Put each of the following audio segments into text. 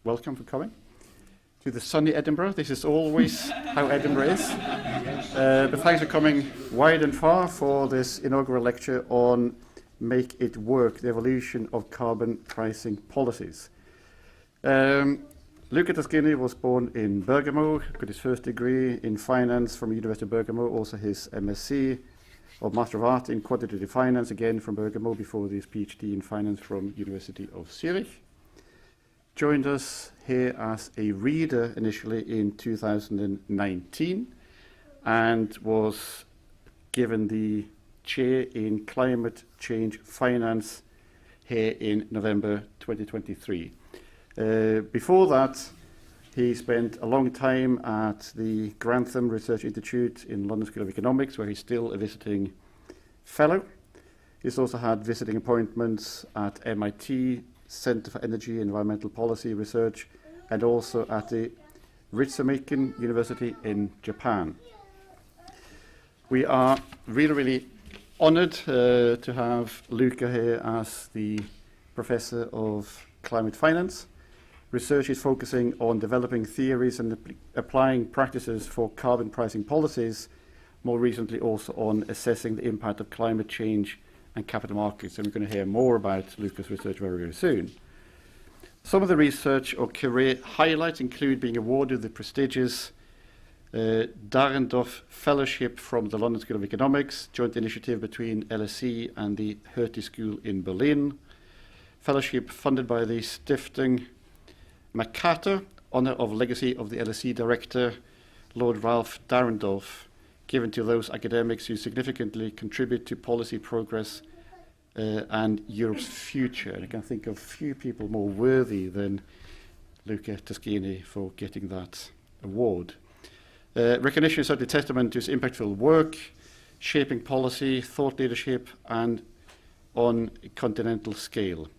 welcome for coming to the sunny Edinburgh. This is always how Edinburgh is. But thanks for coming wide and far for this inaugural lecture on Make It Work, the evolution of carbon pricing policies. Luca Taschini was born in Bergamo, got his first degree in finance from University of Bergamo, also his MSc or Master of Art in Quantitative Finance, again from Bergamo, before his PhD in Finance from University of Zurich. Joined us here as a reader initially in 2019 and was given the chair in Climate Change Finance here in November 2023. Before that, he spent a long time at the Grantham Research Institute in London School of Economics, where he's still a visiting fellow. He's also had visiting appointments at MIT, Center for Energy and Environmental Policy Research, and also at the Ritsumeikan University in Japan. We are really honored to have Luca here as the Professor of Climate Finance. Research is focusing on developing theories and applying practices for carbon pricing policies, more recently also on assessing the impact of climate change and capital markets, and we're going to hear more about Luca's research very soon. Some of the research or career highlights include being awarded the prestigious Dahrendorf Fellowship from the London School of Economics, joint initiative between LSE and the Hertie School in Berlin, fellowship funded by the Stiftung MacArthur, Honour of Legacy of the LSE Director, Lord Ralph Dahrendorf, given to those academics who significantly contribute to policy progress and Europe's future. And I can think of few people more worthy than Luca Taschini for getting that award. Recognition is certainly testament to his impactful work, shaping policy, thought leadership, and on a continental scale.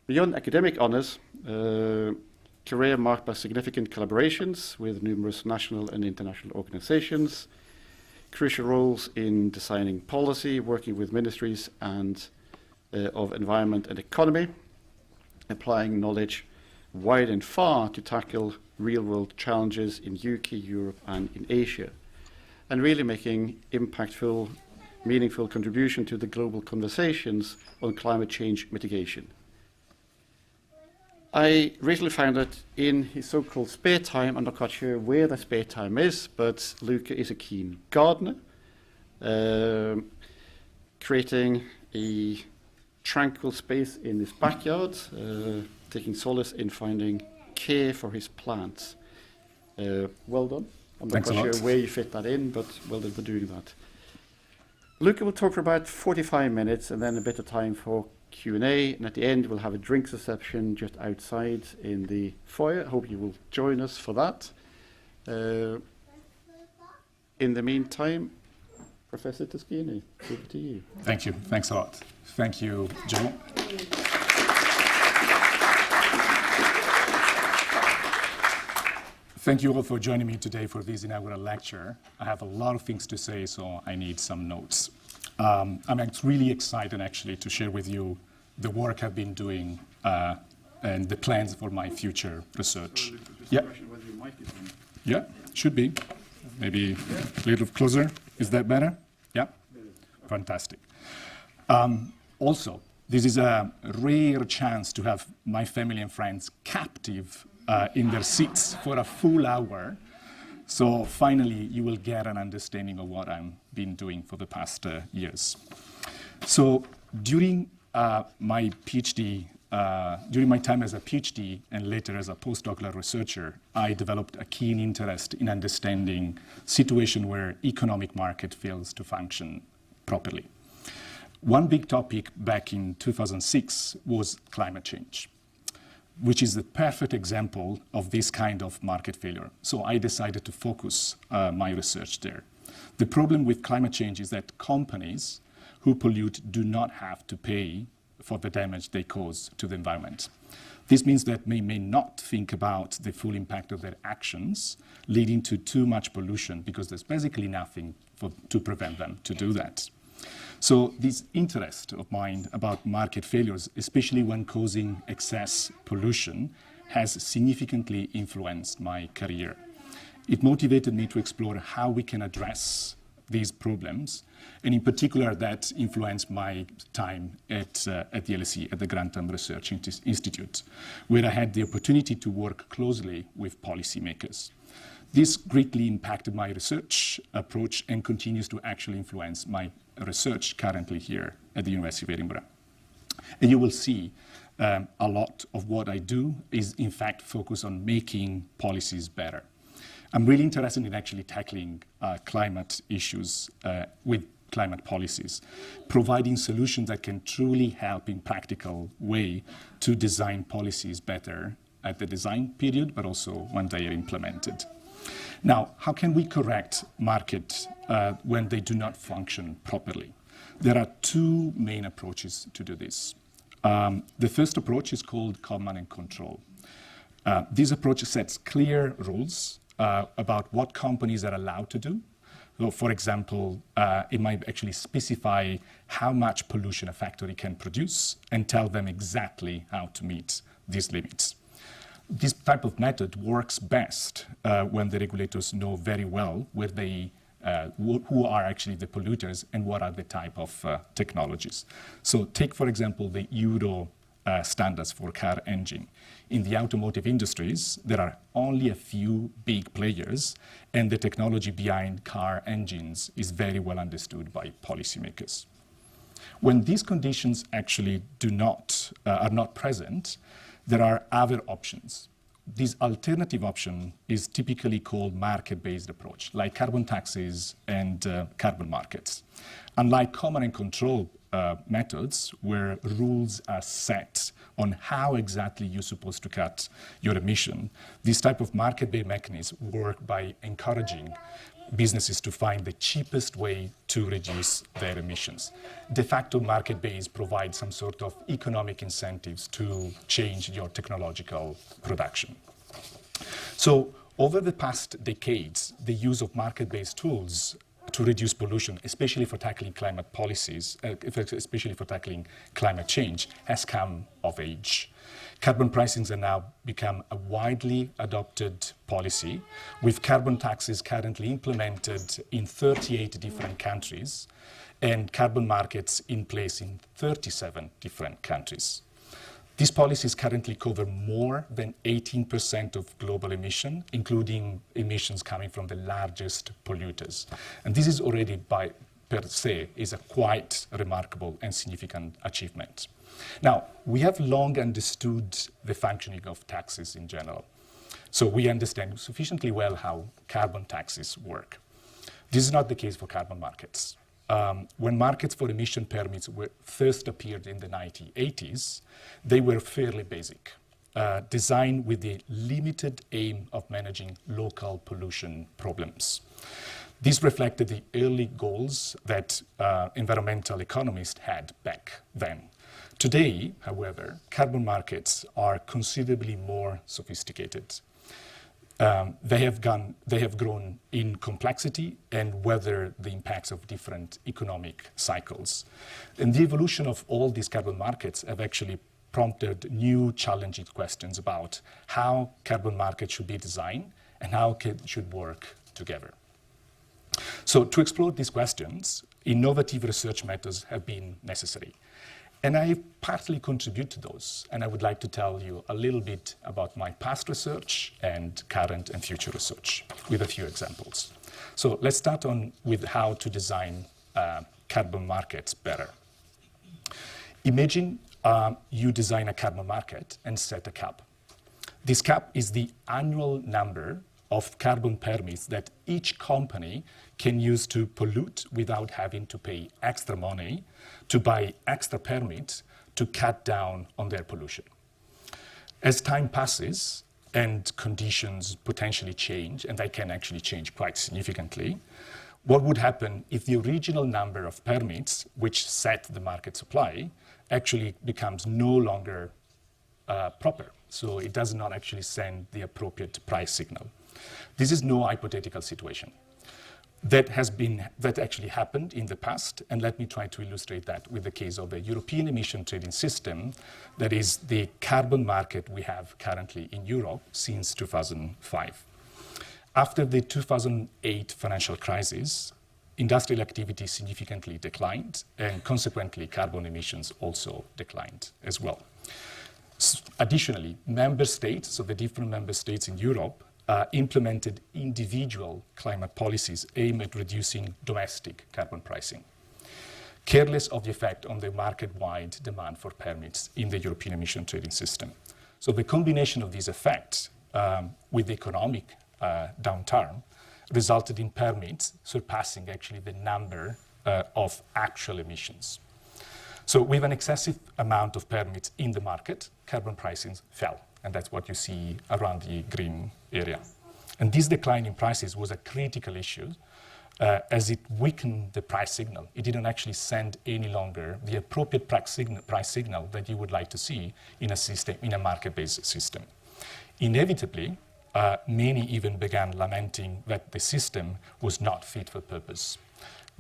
Beyond academic honours, career marked by significant collaborations with numerous national and international organizations, crucial roles in designing policy, working with ministries and of environment and economy, applying knowledge wide and far to tackle real-world challenges in UK, Europe, and in Asia, and really making impactful, meaningful contribution to the global conversations on climate change mitigation. I recently found that in his so-called spare time, I'm not quite sure where the spare time is, but Luca is a keen gardener, creating a tranquil space in his backyard, taking solace in finding care for his plants. Well done. I'm not quite sure where you fit that in, but well done for doing that. Luca will talk for about 45 minutes and then a bit of time for Q&A, and at the end we'll have a drinks reception just outside in the foyer. I hope you will join us for that. In the meantime, Professor Taschini, over to you. Thank you. Thanks a lot. Thank you, Joe. Thank you all for joining me today for this inaugural lecture. I have a lot of things to say, so I need some notes. I'm really excited, actually, to share with you the work I've been doing and the plans for my future research. Yeah. Yeah, should be. Maybe a little closer. Is that better? Yeah? Fantastic. Also, this is a rare chance to have my family and friends captive in their seats for a full hour. So finally, you will get an understanding of what I've been doing for the past years. So during my PhD, during my time as a PhD and later as a postdoctoral researcher, I developed a keen interest in understanding situation where economic market fails to function properly. One big topic back in 2006 was climate change, which is the perfect example of this kind of market failure. So I decided to focus my research there. The problem with climate change is that companies who pollute do not have to pay for the damage they cause to the environment. This means that they may not think about the full impact of their actions, leading to too much pollution, because there's basically nothing to prevent them to do that. So this interest of mine about market failures, especially when causing excess pollution, has significantly influenced my career. It motivated me to explore how we can address these problems, and in particular that influenced my time at the LSE, at the Grantham Research Institute, where I had the opportunity to work closely with policymakers. This greatly impacted my research approach and continues to actually influence my research currently here at the University of Edinburgh. And you will see a lot of what I do is in fact focused on making policies better. I'm really interested in actually tackling climate issues with climate policies, providing solutions that can truly help in practical way to design policies better at the design period, but also when they are implemented. Now, how can we correct markets when they do not function properly? There are two main approaches to do this. The first approach is called command and control. This approach sets clear rules about what companies are allowed to do. So, for example, it might actually specify how much pollution a factory can produce and tell them exactly how to meet these limits. This type of method works best when the regulators know very well where they, who are actually the polluters and what are the type of technologies. So take, for example, the Euro standards for car engine. In the automotive industries, there are only a few big players, and the technology behind car engines is very well understood by policymakers. When these conditions actually are not present, there are other options. This alternative option is typically called market-based approach, like carbon taxes and carbon markets. Unlike command and control methods, where rules are set on how exactly you're supposed to cut your emission, this type of market-based mechanisms work by encouraging businesses to find the cheapest way to reduce their emissions. De facto, market-based provides some sort of economic incentives to change your technological production. So over the past decades, the use of market-based tools to reduce pollution, especially for tackling climate policies, especially for tackling climate change, has come of age. Carbon pricings are now become a widely adopted policy, with carbon taxes currently implemented in 38 different countries and carbon markets in place in 37 different countries. These policies currently cover more than 18% of global emission, including emissions coming from the largest polluters. And this is already per se is a quite remarkable and significant achievement. Now, we have long understood the functioning of taxes in general. So we understand sufficiently well how carbon taxes work. This is not the case for carbon markets. When markets for emission permits first appeared in the 1980s, they were fairly basic, designed with the limited aim of managing local pollution problems. This reflected the early goals that environmental economists had back then. Today, however, carbon markets are considerably more sophisticated. They have grown in complexity and weather the impacts of different economic cycles. And the evolution of all these carbon markets have actually prompted new challenging questions about how carbon markets should be designed and how it should work together. So to explore these questions, innovative research methods have been necessary. And I partly contribute to those, and I would like to tell you a little bit about my past research and current and future research with a few examples. So let's start with how to design carbon markets better. Imagine you design a carbon market and set a cap. This cap is the annual number of carbon permits that each company can use to pollute without having to pay extra money to buy extra permits to cut down on their pollution. As time passes and conditions potentially change, and they can actually change quite significantly, what would happen if the original number of permits, which set the market supply, actually becomes no longer proper? So it does not actually send the appropriate price signal. This is no hypothetical situation. That actually happened in the past, and let me try to illustrate that with the case of the European emission trading system, that is the carbon market we have currently in Europe since 2005. After the 2008 financial crisis, industrial activity significantly declined, and consequently carbon emissions also declined as well. Additionally, member states, so the different member states in Europe, implemented individual climate policies aimed at reducing domestic carbon pricing, careless of the effect on the market-wide demand for permits in the European emission trading system. So the combination of these effects with the economic downturn resulted in permits surpassing actually the number of actual emissions. So with an excessive amount of permits in the market, carbon pricing fell. And that's what you see around the green area. And this decline in prices was a critical issue as it weakened the price signal. It didn't actually send any longer the appropriate price signal that you would like to see in a system, in a market-based system. Inevitably, many even began lamenting that the system was not fit for purpose,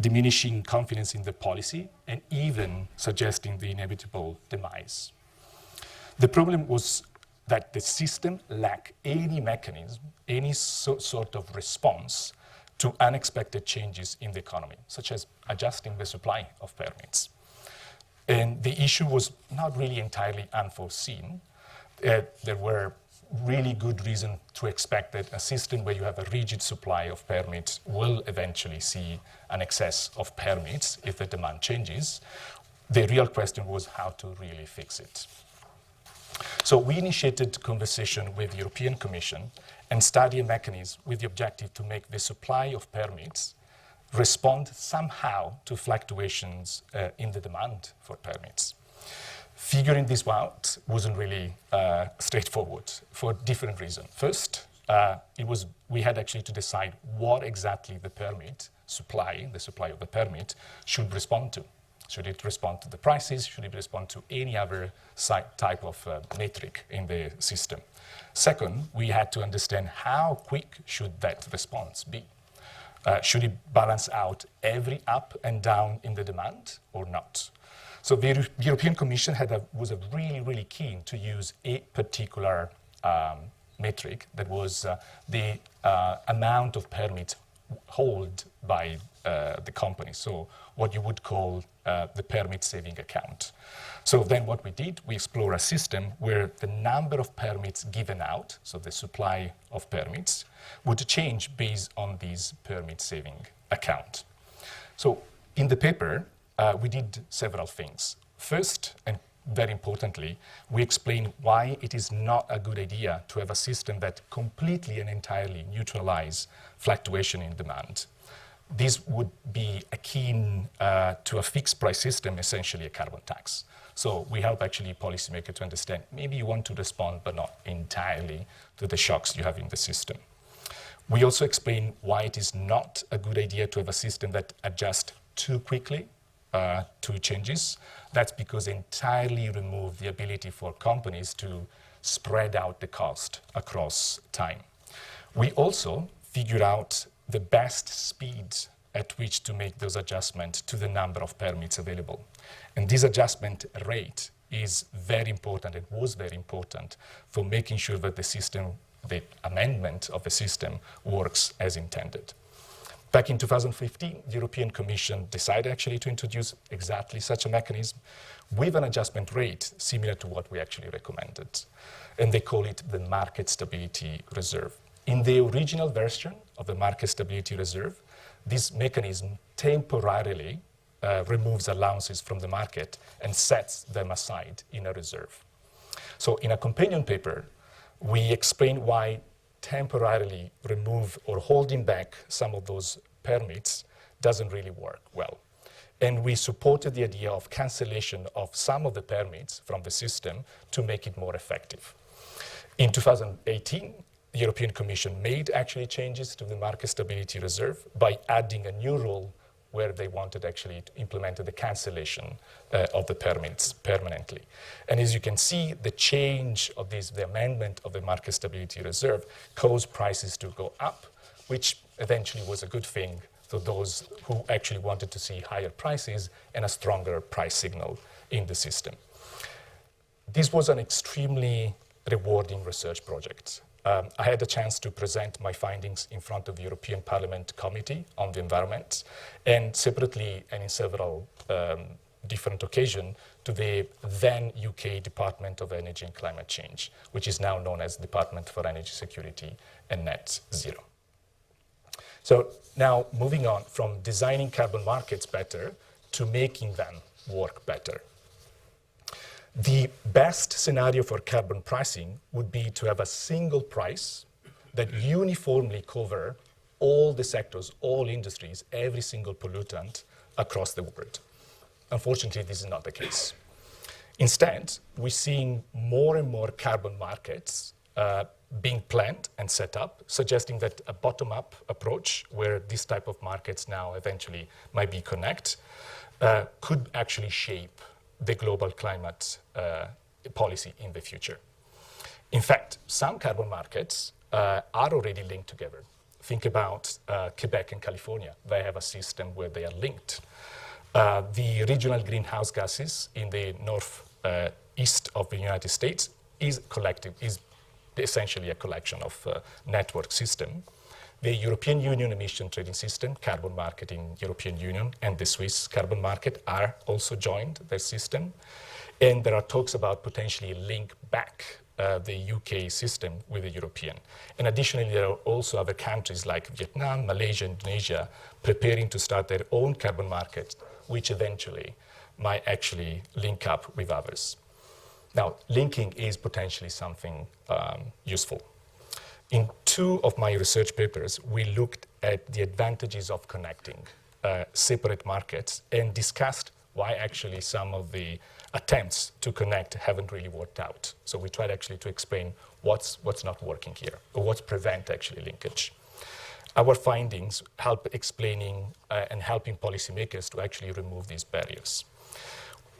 diminishing confidence in the policy and even suggesting the inevitable demise. The problem was that the system lacked any mechanism, any sort of response to unexpected changes in the economy, such as adjusting the supply of permits. And the issue was not really entirely unforeseen. There were really good reasons to expect that a system where you have a rigid supply of permits will eventually see an excess of permits if the demand changes. The real question was how to really fix it. So we initiated conversation with the European Commission and studied a mechanism with the objective to make the supply of permits respond somehow to fluctuations in the demand for permits. Figuring this out wasn't really straightforward for different reasons. First, we had actually to decide what exactly the supply of the permit should respond to. Should it respond to the prices? Should it respond to any other type of metric in the system? Second, we had to understand how quick should that response be. Should it balance out every up and down in the demand or not? So the European Commission was really, really keen to use a particular metric that was the amount of permits held by the company. So what you would call the permit saving account. So then what we did, we explored a system where the number of permits given out, so the supply of permits, would change based on this permit saving account. So in the paper, we did several things. First, and very importantly, we explained why it is not a good idea to have a system that completely and entirely neutralizes fluctuation in demand. This would be akin to a fixed price system, essentially a carbon tax. So we help actually policymakers to understand maybe you want to respond, but not entirely to the shocks you have in the system. We also explain why it is not a good idea to have a system that adjusts too quickly to changes. That's because it entirely removes the ability for companies to spread out the cost across time. We also figure out the best speed at which to make those adjustments to the number of permits available. And this adjustment rate is very important. It was very important for making sure that the amendment of the system works as intended. Back in 2015, the European Commission decided actually to introduce exactly such a mechanism with an adjustment rate similar to what we actually recommended. And they call it the Market Stability Reserve. In the original version of the Market Stability Reserve, this mechanism temporarily removes allowances from the market and sets them aside in a reserve. So in a companion paper, we explain why temporarily remove or holding back some of those permits doesn't really work well. And we supported the idea of cancellation of some of the permits from the system to make it more effective. In 2018, the European Commission made actually changes to the Market Stability Reserve by adding a new rule where they wanted actually to implement the cancellation of the permits permanently. And as you can see, the change of the amendment of the Market Stability Reserve caused prices to go up, which eventually was a good thing So those who actually wanted to see higher prices and a stronger price signal in the system. This was an extremely rewarding research project. I had a chance to present my findings in front of the European Parliament Committee on the Environment, and separately and in several different occasions to the then UK Department of Energy and Climate Change, which is now known as Department for Energy Security and Net Zero. So now moving on from designing carbon markets better to making them work better. The best scenario for carbon pricing would be to have a single price that uniformly cover all the sectors, all industries, every single pollutant across the world. Unfortunately, this is not the case. Instead, we're seeing more and more carbon markets being planned and set up, suggesting that a bottom-up approach, where this type of markets now eventually might be connect, could actually shape the global climate policy in the future. In fact, some carbon markets are already linked together. Think about Quebec and California. They have a system where they are linked. The regional greenhouse gases in the northeast of the United States is essentially a collection of network system. The European Union emission trading system, carbon market in European Union, and the Swiss carbon market are also joined their system. And there are talks about potentially link back the UK system with the European. And additionally, there are also other countries like Vietnam, Malaysia, Indonesia, preparing to start their own carbon market, which eventually might actually link up with others. Now, linking is potentially something useful. In 2 of my research papers, we looked at the advantages of connecting separate markets and discussed why actually some of the attempts to connect haven't really worked out. So we tried actually to explain what's not working here, or what's prevent actually linkage. Our findings help explaining and helping policymakers to actually remove these barriers.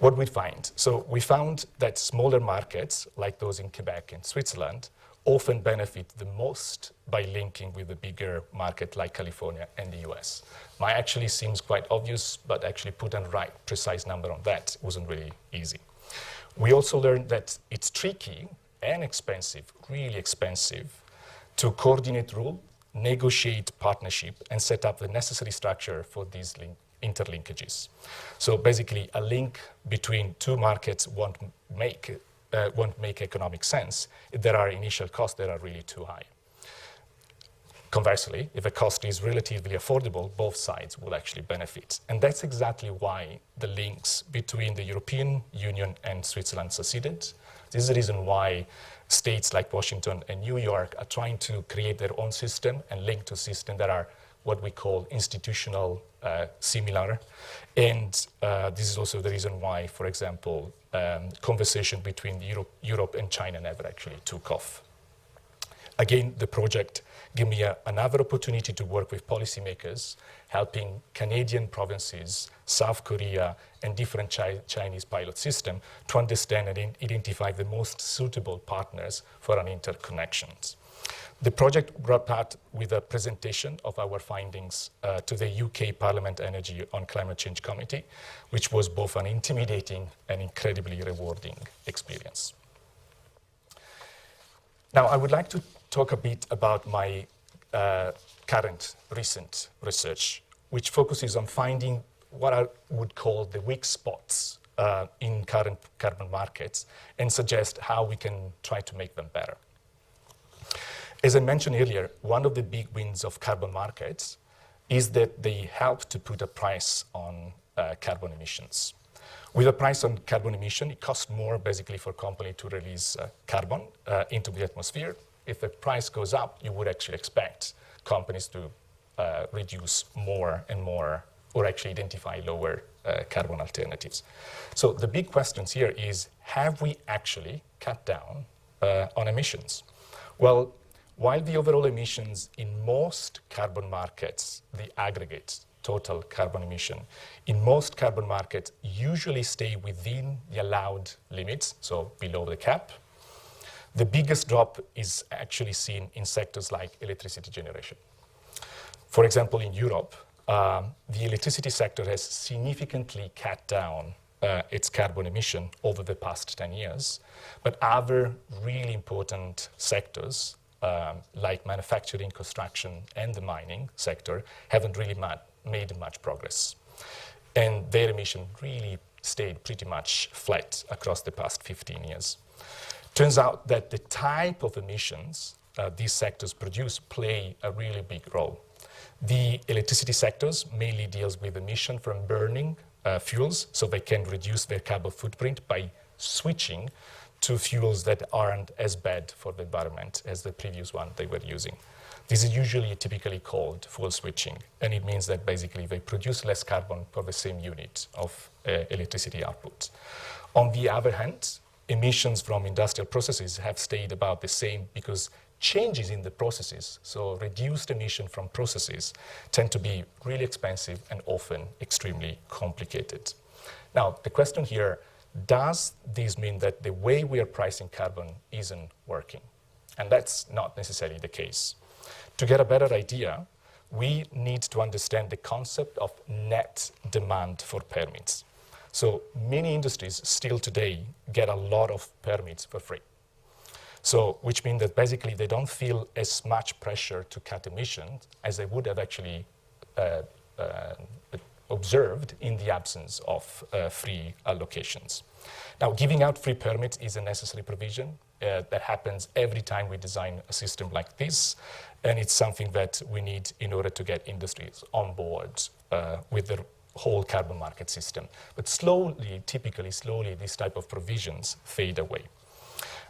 What we find? So we found that smaller markets, like those in Quebec and Switzerland, often benefit the most by linking with a bigger market like California and the US. Mine actually seems quite obvious, but actually put a right precise number on that wasn't really easy. We also learned that it's tricky and expensive, really expensive, to coordinate rule, negotiate partnership, and set up the necessary structure for these interlinkages. So basically, a link between 2 markets won't make economic sense if there are initial costs that are really too high. Conversely, if a cost is relatively affordable, both sides will actually benefit. And that's exactly why the links between the European Union and Switzerland succeeded. This is the reason why states like Washington and New York are trying to create their own system and link to systems that are what we call institutional similar. And this is also the reason why, for example, conversation between Europe and China never actually took off. Again, the project gave me another opportunity to work with policymakers, helping Canadian provinces, South Korea, and different Chinese pilot systems to understand and identify the most suitable partners for an interconnections. The project wrapped up with a presentation of our findings to the UK Parliament Energy on Climate Change Committee, which was both an intimidating and incredibly rewarding experience. Now, I would like to talk a bit about my current recent research, which focuses on finding what I would call the weak spots in current carbon markets and suggest how we can try to make them better. As I mentioned earlier, one of the big wins of carbon markets is that they help to put a price on carbon emissions. With a price on carbon emission, it costs more basically for a company to release carbon into the atmosphere. If the price goes up, you would actually expect companies to reduce more and more, or actually identify lower carbon alternatives. So the big questions here is, have we actually cut down on emissions? Well, while the overall emissions in most carbon markets, the aggregate total carbon emission, in most carbon markets usually stay within the allowed limits, so below the cap, the biggest drop is actually seen in sectors like electricity generation. For example, in Europe, the electricity sector has significantly cut down its carbon emission over the past 10 years, but other really important sectors like manufacturing, construction, and the mining sector haven't really made much progress. And their emission really stayed pretty much flat across the past 15 years. Turns out that the type of emissions these sectors produce play a really big role. The electricity sectors mainly deals with emission from burning fuels, so they can reduce their carbon footprint by switching to fuels that aren't as bad for the environment as the previous one they were using. This is usually typically called fuel switching, and it means that basically they produce less carbon for the same unit of electricity output. On the other hand, emissions from industrial processes have stayed about the same because changes in the processes, so reduced emission from processes, tend to be really expensive and often extremely complicated. Now, the question here, does this mean that the way we are pricing carbon isn't working? And that's not necessarily the case. To get a better idea, we need to understand the concept of net demand for permits. So many industries still today get a lot of permits for free. So, which means that basically they don't feel as much pressure to cut emissions as they would have actually observed in the absence of free allocations. Now, giving out free permits is a necessary provision that happens every time we design a system like this, and it's something that we need in order to get industries on board with the whole carbon market system. But slowly, typically slowly, these type of provisions fade away.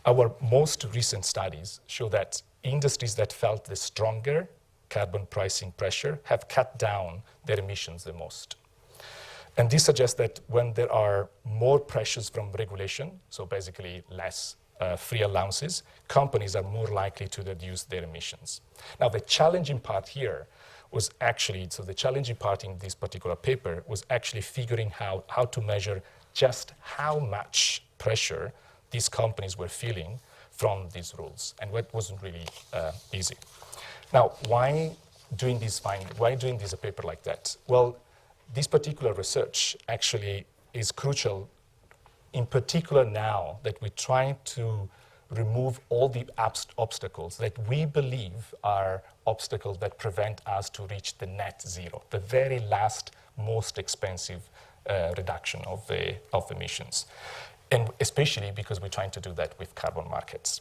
Our most recent studies show that industries that felt the stronger carbon pricing pressure have cut down their emissions the most. And this suggests that when there are more pressures from regulation, so basically less free allowances, companies are more likely to reduce their emissions. Now, the challenging part here was actually, so the challenging part in this particular paper was actually figuring out how to measure just how much pressure these companies were feeling from these rules, and that wasn't really easy. Now, why doing this a paper like that? Well, this particular research actually is crucial, in particular now that we're trying to remove all the obstacles that we believe are obstacles that prevent us to reach the net zero, the very last, most expensive reduction of emissions. And especially because we're trying to do that with carbon markets.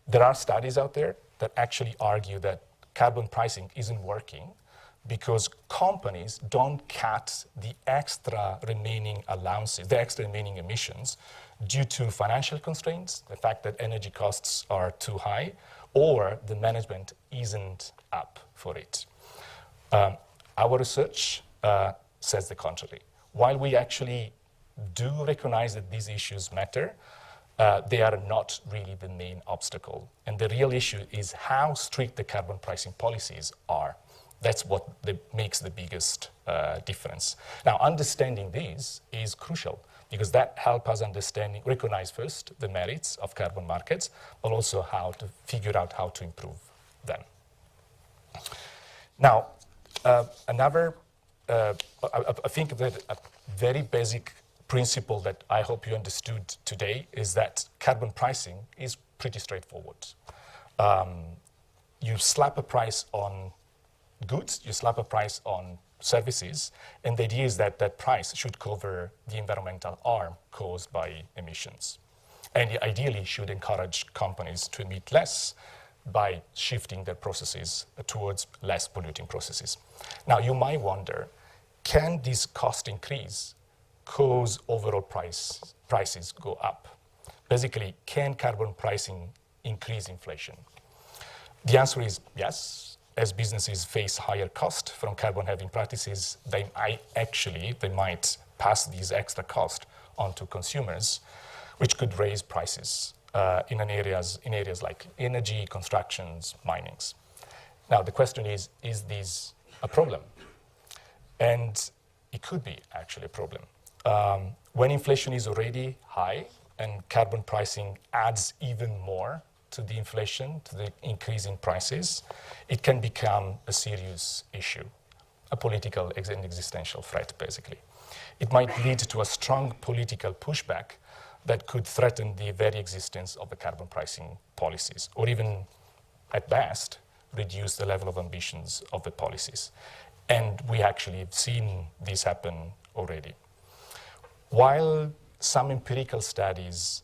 There are studies out there that actually argue that carbon pricing isn't working because companies don't cut the extra remaining allowances, the extra remaining emissions, due to financial constraints, the fact that energy costs are too high, or the management isn't up for it. Our research says the contrary. While we actually do recognize that these issues matter, they are not really the main obstacle. And the real issue is how strict the carbon pricing policies are. That's what makes the biggest difference. Now, understanding this is crucial because that helps us recognize first the merits of carbon markets, but also how to figure out how to improve them. Now, I think that a very basic principle that I hope you understood today is that carbon pricing is pretty straightforward. You slap a price on goods, you slap a price on services, and the idea is that that price should cover the environmental harm caused by emissions. And ideally should encourage companies to emit less by shifting their processes towards less polluting processes. Now, you might wonder, can this cost increase cause overall prices go up? Basically, can carbon pricing increase inflation? The answer is yes. As businesses face higher cost from carbon-heavy practices, they might pass these extra costs onto consumers, which could raise prices in areas like energy, constructions, minings. Now, the question is this a problem? And it could be actually a problem. When inflation is already high and carbon pricing adds even more to the inflation, to the increase in prices, it can become a serious issue. a political and existential threat, basically. It might lead to a strong political pushback that could threaten the very existence of the carbon pricing policies, or even, at best, reduce the level of ambitions of the policies. And we actually have seen this happen already. While some empirical studies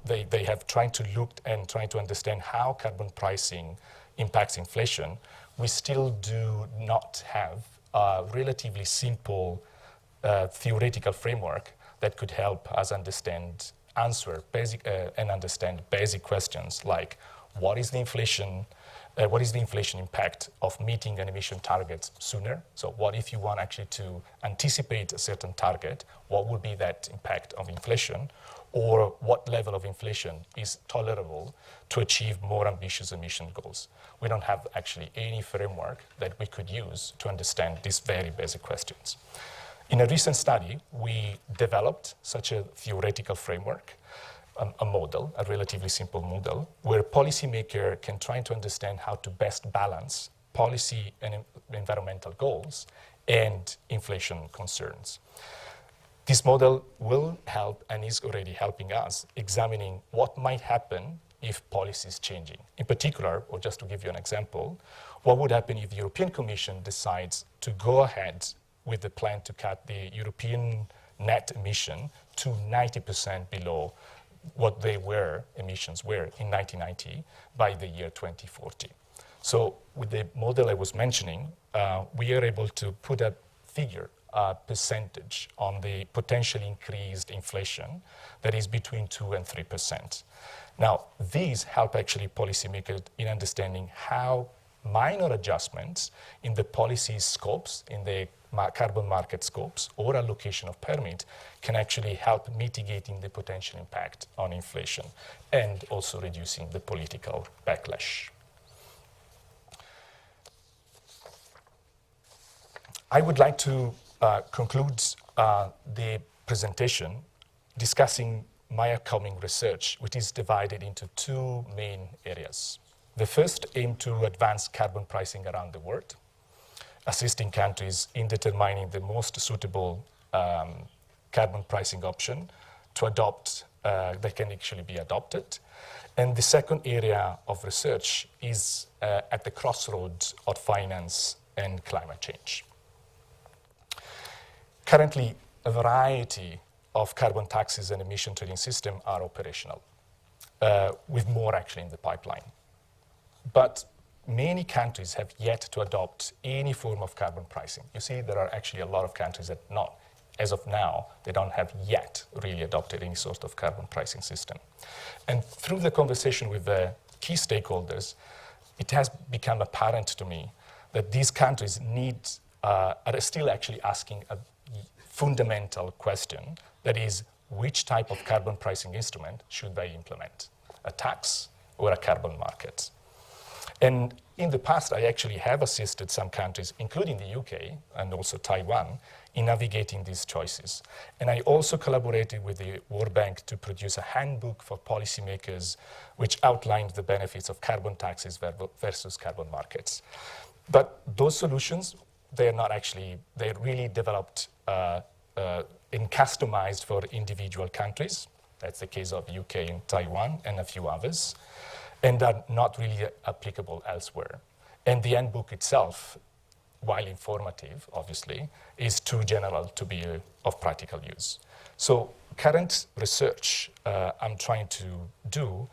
they have tried to look and try to understand how carbon pricing impacts inflation, we still do not have a relatively simple theoretical framework that could help us understand basic questions like what is the inflation impact of meeting an emission target sooner? So what if you want actually to anticipate a certain target? What would be that impact of inflation? Or what level of inflation is tolerable to achieve more ambitious emission goals? We don't have actually any framework that we could use to understand these very basic questions. In a recent study, we developed such a theoretical framework, a model, a relatively simple model, where a policymaker can try to understand how to best balance policy and environmental goals and inflation concerns. This model will help and is already helping us examining what might happen if policy is changing. In particular, or just to give you an example, what would happen if the European Commission decides to go ahead with the plan to cut the European net emission to 90% below what emissions were in 1990 by the year 2040. So with the model I was mentioning, we are able to put a figure, a percentage on the potentially increased inflation that is between 2 and 3%. Now, these help actually policymakers in understanding how minor adjustments in the policy scopes, in the carbon market scopes, or allocation of permit can actually help mitigating the potential impact on inflation and also reducing the political backlash. I would like to conclude the presentation discussing my upcoming research, which is divided into two main areas. The first aims to advance carbon pricing around the world, assisting countries in determining the most suitable carbon pricing option to adopt, that can actually be adopted. And the second area of research is at the crossroads of finance and climate change. Currently, a variety of carbon taxes and emission trading systems are operational, with more actually in the pipeline. But many countries have yet to adopt any form of carbon pricing. You see, there are actually a lot of countries that as of now, they don't have yet really adopted any sort of carbon pricing system. And through the conversation with the key stakeholders, it has become apparent to me that these countries are still actually asking a fundamental question, that is, which type of carbon pricing instrument should they implement? A tax or a carbon market? And in the past, I actually have assisted some countries, including the UK and also Taiwan, in navigating these choices. And I also collaborated with the World Bank to produce a handbook for policymakers which outlined the benefits of carbon taxes versus carbon markets. But those solutions, they're really developed and customized for individual countries. That's the case of UK and Taiwan and a few others, and are not really applicable elsewhere. And the handbook itself, while informative, obviously, is too general to be of practical use. So current research I'm trying to do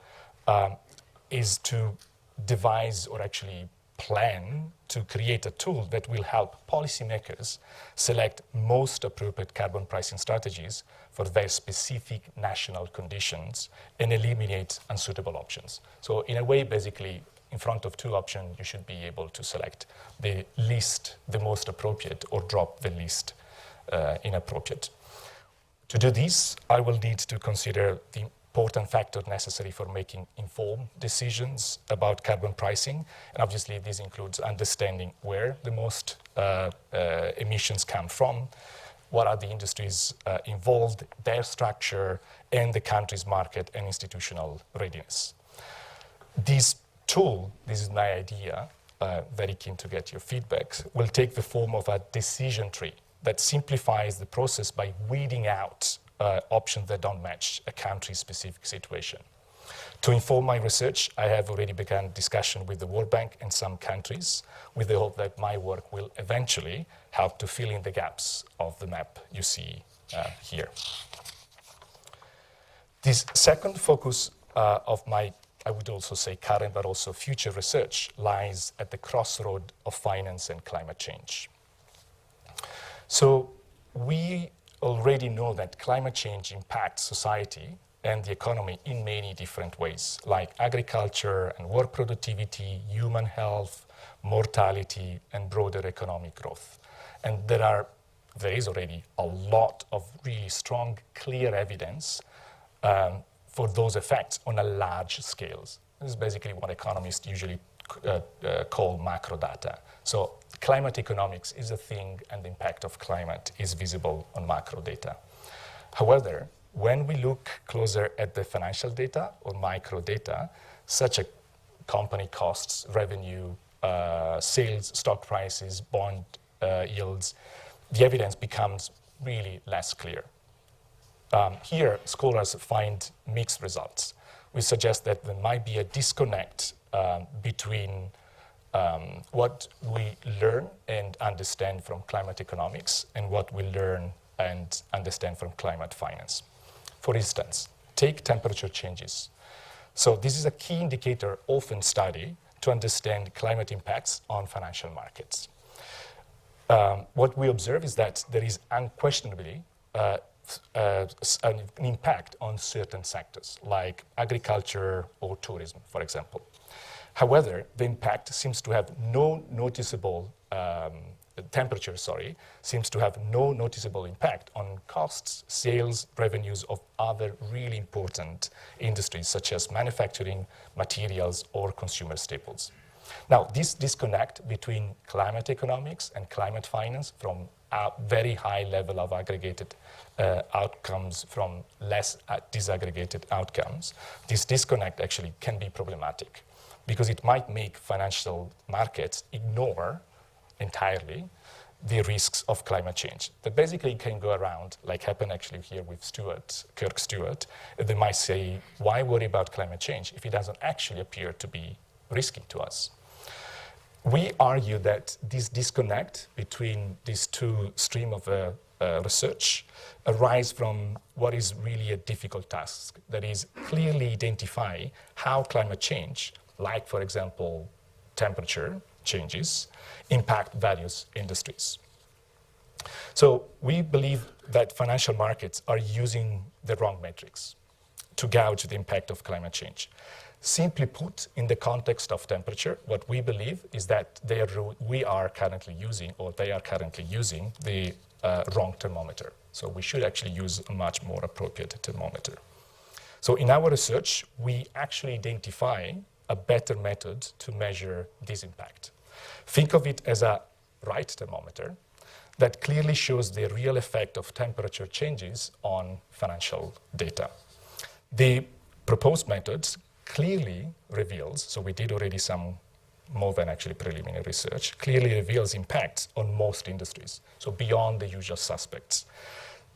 is to devise or actually plan to create a tool that will help policymakers select most appropriate carbon pricing strategies for their specific national conditions and eliminate unsuitable options. So in a way, basically, in front of two options, you should be able to select the most appropriate, or drop the least inappropriate. To do this, I will need to consider the important factors necessary for making informed decisions about carbon pricing. And obviously, this includes understanding where the most emissions come from, what are the industries involved, their structure, and the country's market and institutional readiness. This tool, this is my idea, very keen to get your feedback, will take the form of a decision tree that simplifies the process by weeding out options that don't match a country-specific situation. To inform my research, I have already begun discussion with the World Bank and some countries with the hope that my work will eventually help to fill in the gaps of the map you see here. This second focus of my, I would also say current but also future research, lies at the crossroad of finance and climate change. So we already know that climate change impacts society and the economy in many different ways, like agriculture and work productivity, human health, mortality, and broader economic growth. And there is already a lot of really strong, clear evidence for those effects on a large scales. This is basically what economists usually call macro data. So climate economics is a thing, and the impact of climate is visible on macro data. However, when we look closer at the financial data or micro data, such as company costs, revenue, sales, stock prices, bond yields, the evidence becomes really less clear. Here, scholars find mixed results. We suggest that there might be a disconnect between what we learn and understand from climate economics and what we learn and understand from climate finance. For instance, take temperature changes. So this is a key indicator often studied to understand climate impacts on financial markets. What we observe is that there is unquestionably an impact on certain sectors, like agriculture or tourism, for example. However, the impact seems to have no noticeable seems to have no noticeable impact on costs, sales, revenues of other really important industries such as manufacturing, materials, or consumer staples. Now, this disconnect between climate economics and climate finance from a very high level of aggregated outcomes from less disaggregated outcomes, this disconnect actually can be problematic because it might make financial markets ignore entirely the risks of climate change that basically can go around, like happened actually here with Kirk Stewart. They might say, why worry about climate change if it doesn't actually appear to be risky to us? We argue that this disconnect between these two streams of research arise from what is really a difficult task, that is clearly identify how climate change, like for example, temperature changes, impact various industries. So we believe that financial markets are using the wrong metrics to gauge the impact of climate change. Simply put, in the context of temperature, what we believe is that they are currently using the wrong thermometer. So we should actually use a much more appropriate thermometer. So in our research, we actually identify a better method to measure this impact. Think of it as a right thermometer that clearly shows the real effect of temperature changes on financial data. The proposed methods clearly reveals, so we did already some more than actually preliminary research, clearly reveals impacts on most industries, so beyond the usual suspects.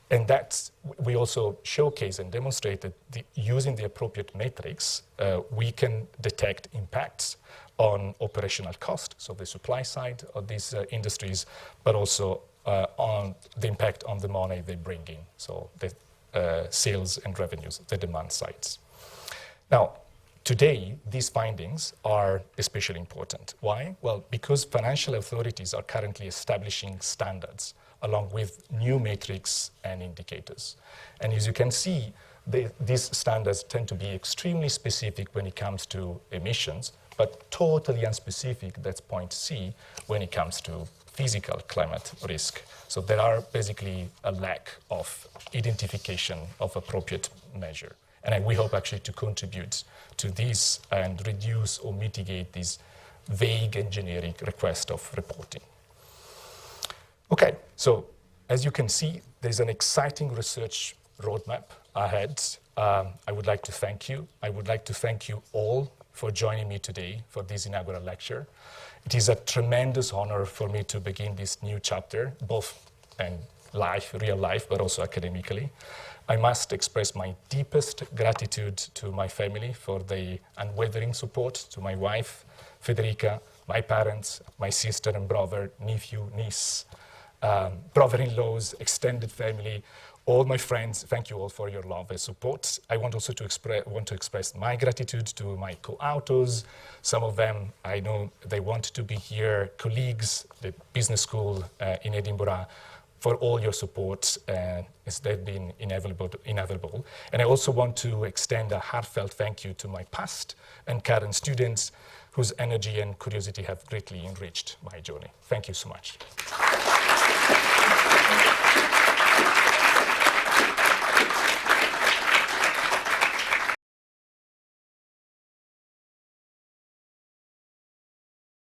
And that we also showcase and demonstrate that using the appropriate metrics, we can detect impacts on operational cost, so the supply side of these industries, but also on the impact on the money they bring in, so the sales and revenues, the demand sides. Now, today, these findings are especially important. Why? Well, because financial authorities are currently establishing standards along with new metrics and indicators. And as you can see, these standards tend to be extremely specific when it comes to emissions, but totally unspecific, that's point C, when it comes to physical climate risk. So there are basically a lack of identification of appropriate measure. And we hope actually to contribute to this and reduce or mitigate this vague and generic request of reporting. Okay, so as you can see, there's an exciting research roadmap ahead. I would like to thank you. I would like to thank you all for joining me today for this inaugural lecture. It is a tremendous honor for me to begin this new chapter, both in life, real life, but also academically. I must express my deepest gratitude to my family for the unwavering support, to my wife, Federica, my parents, my sister and brother, nephew, niece, brother-in-laws, extended family, all my friends. Thank you all for your love and support. I want also to express my gratitude to my co-authors. Some of them, I know they want to be here, colleagues, the business school in Edinburgh, for all your support. They've been inevitable. And I also want to extend a heartfelt thank you to my past and current students whose energy and curiosity have greatly enriched my journey. Thank you so much.